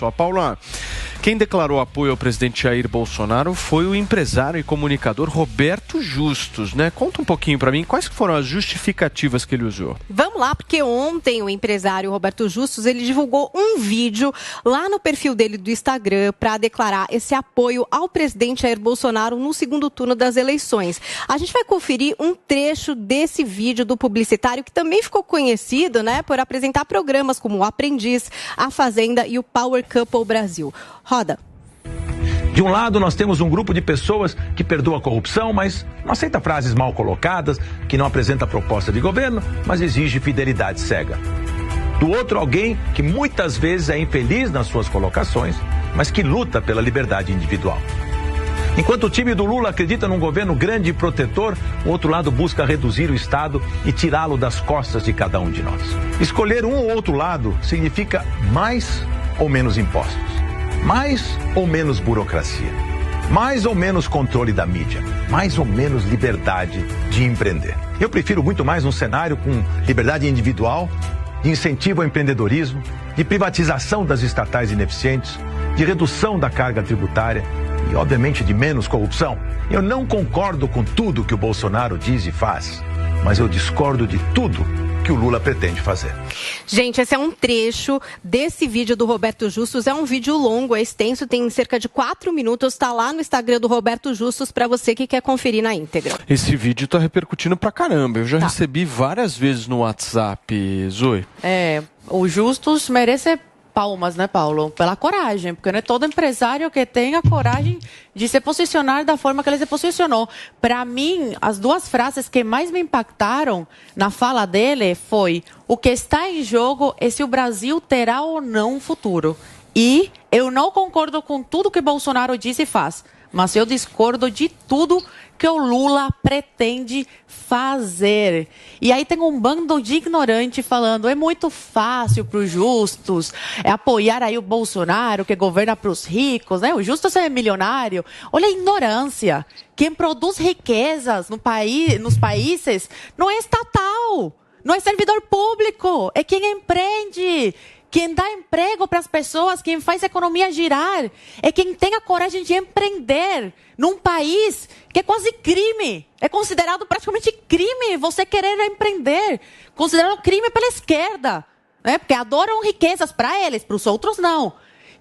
só. Paula, quem declarou apoio ao presidente Jair Bolsonaro foi o empresário e comunicador Roberto Justus, né? Conta um pouquinho para mim, quais foram as justificativas que ele usou? Vamos lá, porque ontem o empresário Roberto Justus, ele divulgou um vídeo lá no perfil dele do Instagram para declarar esse apoio ao presidente Jair Bolsonaro no segundo turno das eleições. A gente vai conferir um trecho desse vídeo do publicitário que também ficou conhecido, né, por apresentar programas como O Aprendiz, A Fazenda e o Power Couple Brasil. Roda. De um lado, nós temos um grupo de pessoas que perdoa a corrupção, mas não aceita frases mal colocadas, que não apresenta proposta de governo, mas exige fidelidade cega. Do outro, alguém que muitas vezes é infeliz nas suas colocações, mas que luta pela liberdade individual. Enquanto o time do Lula acredita num governo grande e protetor, o outro lado busca reduzir o Estado e tirá-lo das costas de cada um de nós. Escolher um ou outro lado significa mais ou menos impostos, mais ou menos burocracia, mais ou menos controle da mídia, mais ou menos liberdade de empreender. Eu prefiro muito mais um cenário com liberdade individual, de incentivo ao empreendedorismo, de privatização das estatais ineficientes, de redução da carga tributária e, obviamente, de menos corrupção. Eu não concordo com tudo que o Bolsonaro diz e faz, mas eu discordo de tudo que o Lula pretende fazer. Gente, esse é um trecho desse vídeo do Roberto Justus. É um vídeo longo, é extenso, tem cerca de 4 minutos. Está lá no Instagram do Roberto Justus para você que quer conferir na íntegra. Esse vídeo tá repercutindo pra caramba. Eu já recebi várias vezes no WhatsApp, Zoe. O Justus merece palmas, né, Paulo? Pela coragem, porque não é todo empresário que tem a coragem de se posicionar da forma que ele se posicionou. Para mim, as duas frases que mais me impactaram na fala dele foi: o que está em jogo é se o Brasil terá ou não um futuro. E eu não concordo com tudo que Bolsonaro diz e faz, mas eu discordo de tudo que o Lula pretende fazer. E aí tem um bando de ignorante falando: é muito fácil para os Justus apoiar aí o Bolsonaro, que governa para os ricos, né? O Justus é milionário. Olha a ignorância. Quem produz riquezas nos países não é estatal, não é servidor público, é quem empreende. Quem dá emprego para as pessoas, quem faz a economia girar, é quem tem a coragem de empreender num país que é quase crime. É considerado praticamente crime você querer empreender. Considerado crime pela esquerda, né? Porque adoram riquezas para eles, para os outros não.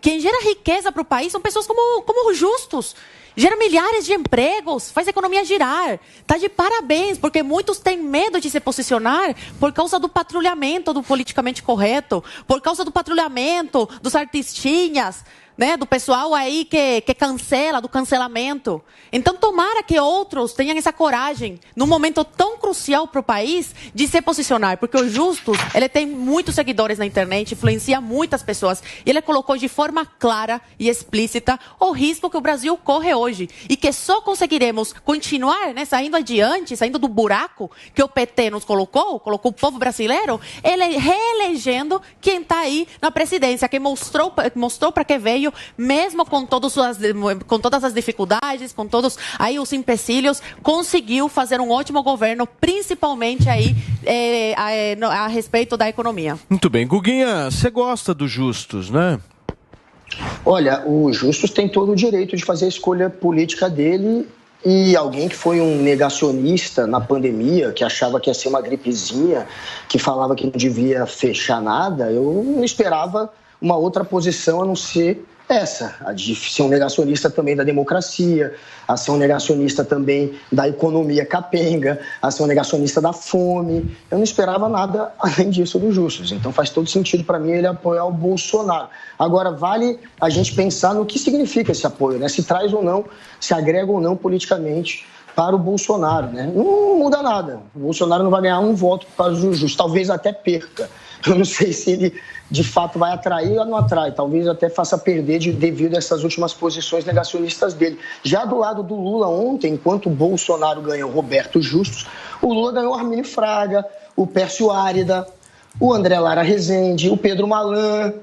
Quem gera riqueza para o país são pessoas como os Justus. Gera milhares de empregos, faz a economia girar. Está de parabéns, porque muitos têm medo de se posicionar por causa do patrulhamento do politicamente correto, por causa do patrulhamento dos artistinhas, né, do pessoal aí que cancela, do cancelamento. Então, tomara que outros tenham essa coragem, num momento tão crucial para o país, de se posicionar. Porque o Justus, ele tem muitos seguidores na internet, influencia muitas pessoas. E ele colocou de forma clara e explícita o risco que o Brasil corre hoje. E que só conseguiremos continuar, né, saindo adiante, saindo do buraco que o PT nos colocou o povo brasileiro, ele reelegendo quem está aí na presidência, que mostrou para que veio, mesmo com todas as dificuldades, com todos aí os empecilhos, conseguiu fazer um ótimo governo, principalmente aí a respeito da economia. Muito bem. Guguinha, você gosta do Justus, né? Olha, o Justus tem todo o direito de fazer a escolha política dele, e alguém que foi um negacionista na pandemia, que achava que ia ser uma gripezinha, que falava que não devia fechar nada, eu não esperava uma outra posição a não ser essa, a de ser um negacionista também da democracia, a ser um negacionista também da economia capenga, a ser um negacionista da fome. Eu não esperava nada além disso do Justus. Então faz todo sentido para mim ele apoiar o Bolsonaro. Agora, vale a gente pensar no que significa esse apoio, né? Se traz ou não, se agrega ou não politicamente para o Bolsonaro, né? Não muda nada. O Bolsonaro não vai ganhar um voto por causa do Justus, talvez até perca. Eu não sei se ele de fato vai atrair ou não atrai, talvez até faça perder devido a essas últimas posições negacionistas dele. Já do lado do Lula ontem, enquanto o Bolsonaro ganhou Roberto Justus, o Lula ganhou Armínio Fraga, o Pércio Árida, o André Lara Rezende, o Pedro Malan,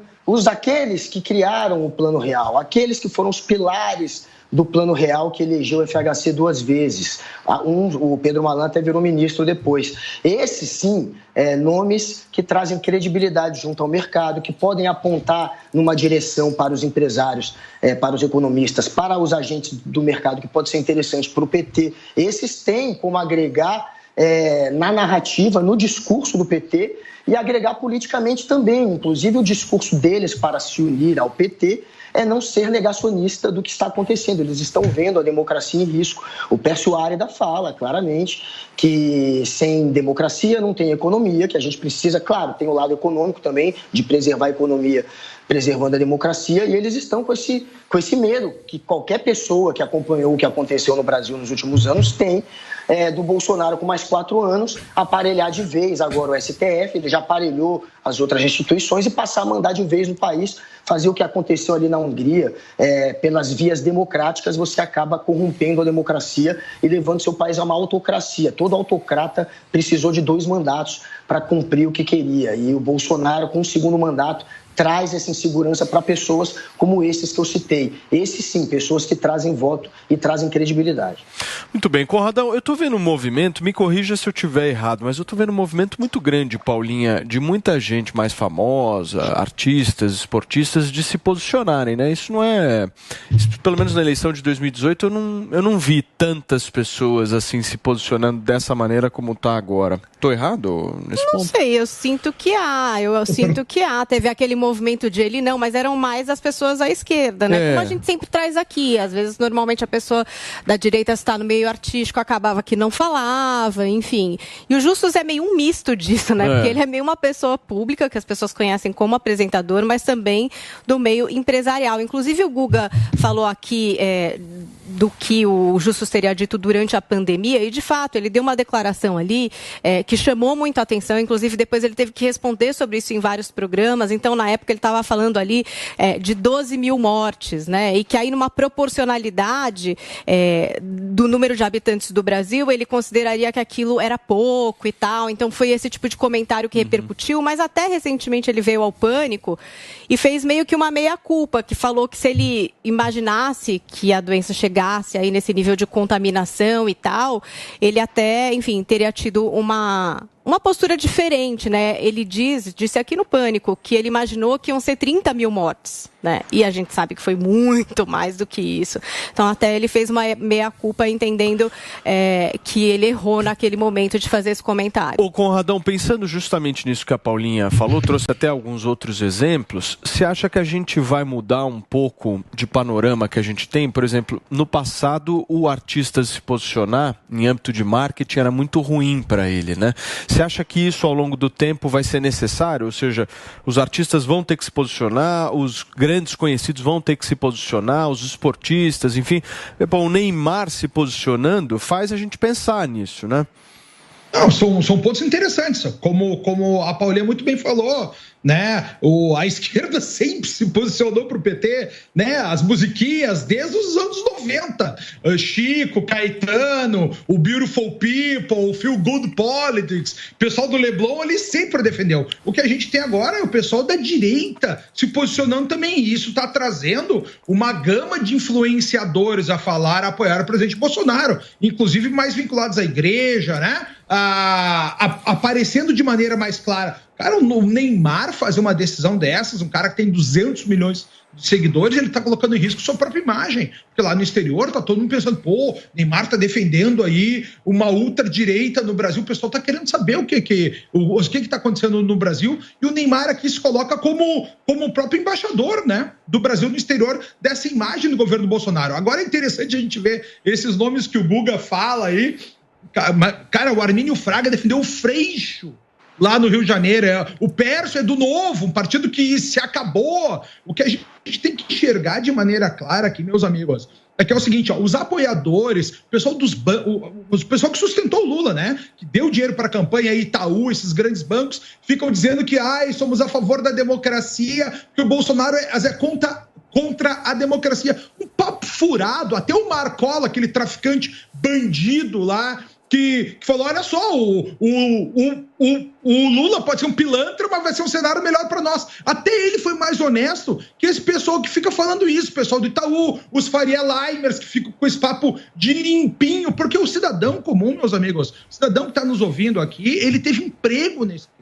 aqueles que criaram o Plano Real, aqueles que foram os pilares do Plano Real, que elegeu o FHC 2 vezes. O Pedro Malan até virou ministro depois. Esses, sim, nomes que trazem credibilidade junto ao mercado, que podem apontar numa direção para os empresários, para os economistas, para os agentes do mercado, que pode ser interessante para o PT. Esses têm como agregar na narrativa, no discurso do PT e agregar politicamente também. Inclusive, o discurso deles para se unir ao PT é não ser negacionista do que está acontecendo. Eles estão vendo a democracia em risco. O Pércio Arida fala claramente que sem democracia não tem economia, que a gente precisa, claro, tem o lado econômico também, de preservar a economia, preservando a democracia, e eles estão com esse medo que qualquer pessoa que acompanhou o que aconteceu no Brasil nos últimos anos tem, do Bolsonaro com mais 4 anos, aparelhar de vez agora o STF, ele já aparelhou as outras instituições e passar a mandar de vez no país, fazer o que aconteceu ali na Hungria, pelas vias democráticas, você acaba corrompendo a democracia e levando seu país a uma autocracia. Todo autocrata precisou de 2 mandatos para cumprir o que queria, e o Bolsonaro, com o 2º mandato, traz essa insegurança para pessoas como esses que eu citei. Esses, sim, pessoas que trazem voto e trazem credibilidade. Muito bem, Conradão, eu estou vendo um movimento, me corrija se eu estiver errado, mas eu estou vendo um movimento muito grande, Paulinha, de muita gente mais famosa, artistas, esportistas, de se posicionarem, né? Isso não é... Pelo menos na eleição de 2018, eu não vi tantas pessoas assim se posicionando dessa maneira como está agora. Estou errado nesse ponto? Não sei, eu sinto que há. Teve aquele movimento de ele não, mas eram mais as pessoas à esquerda, né? Como a gente sempre traz aqui. Às vezes, normalmente, a pessoa da direita está no meio artístico, acabava que não falava, enfim. E o Justus é meio um misto disso, né? Porque ele é meio uma pessoa pública, que as pessoas conhecem como apresentador, mas também do meio empresarial. Inclusive, o Guga falou aqui do que o Justus teria dito durante a pandemia, e de fato, ele deu uma declaração ali que chamou muito a atenção, inclusive depois ele teve que responder sobre isso em vários programas. Então, na época, ele estava falando ali de 12 mil mortes, né? E que aí, numa proporcionalidade do número de habitantes do Brasil, ele consideraria que aquilo era pouco e tal. Então, foi esse tipo de comentário que repercutiu, mas até recentemente ele veio ao Pânico e fez meio que uma meia-culpa, que falou que se ele imaginasse que a doença chegasse aí nesse nível de contaminação e tal, ele até, enfim, teria tido uma postura diferente, né? Ele disse aqui no Pânico que ele imaginou que iam ser 30 mil mortes, né? E a gente sabe que foi muito mais do que isso. Então, até ele fez uma meia-culpa entendendo que ele errou naquele momento de fazer esse comentário. Ô, Conradão, pensando justamente nisso que a Paulinha falou, trouxe até alguns outros exemplos, você acha que a gente vai mudar um pouco de panorama que a gente tem? Por exemplo, no passado, o artista se posicionar em âmbito de marketing era muito ruim para ele, né? Você acha que isso ao longo do tempo vai ser necessário? Ou seja, os artistas vão ter que se posicionar, os grandes conhecidos vão ter que se posicionar, os esportistas, enfim. O Neymar se posicionando faz a gente pensar nisso, né? Não, são pontos interessantes. Como a Paulinha muito bem falou, né? A esquerda sempre se posicionou para o PT, né? As musiquinhas desde os anos 90. Chico, Caetano, o Beautiful People, o Feel Good Politics, o pessoal do Leblon ali sempre defendeu. O que a gente tem agora é o pessoal da direita se posicionando também. E isso está trazendo uma gama de influenciadores a apoiar o presidente Bolsonaro, inclusive mais vinculados à igreja, né? Aparecendo de maneira mais clara. Cara, o Neymar fazer uma decisão dessas, um cara que tem 200 milhões de seguidores, ele tá colocando em risco sua própria imagem. Porque lá no exterior tá todo mundo pensando, Neymar tá defendendo aí uma ultradireita no Brasil. O pessoal tá querendo saber o que tá acontecendo no Brasil. E o Neymar aqui se coloca como o próprio embaixador, né, do Brasil no exterior, dessa imagem do governo Bolsonaro. Agora é interessante a gente ver esses nomes que o Guga fala aí. Cara, o Armínio Fraga defendeu o Freixo lá no Rio de Janeiro. O Pércio é do Novo, um partido que se acabou. O que a gente tem que enxergar de maneira clara aqui, meus amigos, é que é o seguinte, os apoiadores, o pessoal o pessoal que sustentou o Lula, né, que deu dinheiro para a campanha, Itaú, esses grandes bancos, ficam dizendo que somos a favor da democracia, que o Bolsonaro é contra a democracia. Um papo furado. Até o Marcola, aquele traficante bandido lá, que falou, olha só, o Lula pode ser um pilantra, mas vai ser um cenário melhor para nós. Até ele foi mais honesto que esse pessoal que fica falando isso, o pessoal do Itaú, os Faria Limers, que ficam com esse papo de limpinho, porque o cidadão comum, meus amigos, o cidadão que está nos ouvindo aqui, ele teve emprego nesse tempo.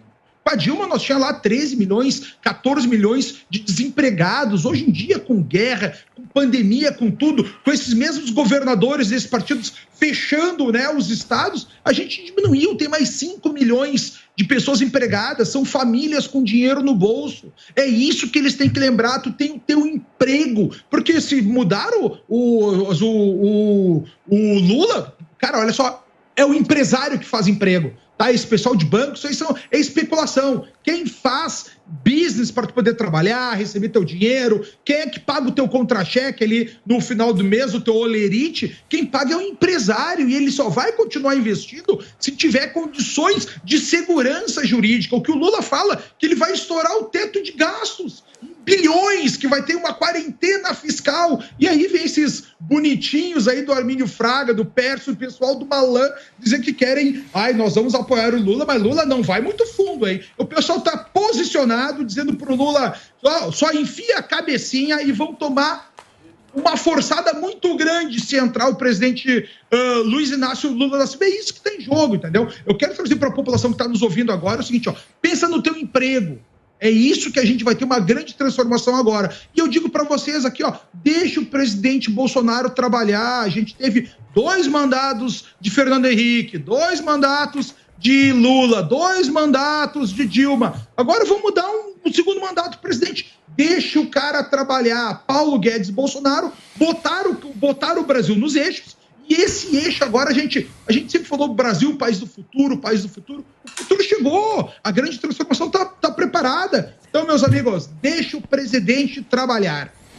Com a Dilma, nós tínhamos lá 13 milhões, 14 milhões de desempregados. Hoje em dia, com guerra, com pandemia, com tudo, com esses mesmos governadores desses partidos fechando, né, os estados, a gente diminuiu, tem mais 5 milhões de pessoas empregadas, são famílias com dinheiro no bolso. É isso que eles têm que lembrar, tu tem o teu emprego. Porque se mudaram o Lula, cara, olha só, é o empresário que faz emprego. Tá? Esse pessoal de banco, isso aí é especulação. Quem faz business para tu poder trabalhar, receber teu dinheiro, quem é que paga o teu contra-cheque ali no final do mês, o teu olerite, quem paga é o empresário e ele só vai continuar investindo se tiver condições de segurança jurídica. O que o Lula fala, que ele vai estourar o teto de gastos, bilhões, que vai ter uma quarentena fiscal. E aí vem esses bonitinhos aí do Armínio Fraga, do Pércio, o pessoal do Malan, dizer que querem, nós vamos apoiar o Lula, mas Lula não vai muito fundo, hein? O pessoal tá posicionado, dizendo pro Lula, só enfia a cabecinha e vão tomar uma forçada muito grande se entrar o presidente Luiz Inácio Lula da Silva. É isso que tem em jogo, entendeu? Eu quero trazer para a população que está nos ouvindo agora o seguinte, pensa no teu emprego. É isso que a gente vai ter uma grande transformação agora. E eu digo para vocês aqui, deixa o presidente Bolsonaro trabalhar. A gente teve 2 mandatos de Fernando Henrique, 2 mandatos de Lula, 2 mandatos de Dilma. Agora vamos dar um segundo mandato do presidente. Deixa o cara trabalhar. Paulo Guedes e Bolsonaro botaram o Brasil nos eixos. E esse eixo agora, a gente sempre falou Brasil, país do futuro, país do futuro. O futuro chegou, a grande transformação está preparada. Então, meus amigos, deixa o presidente trabalhar.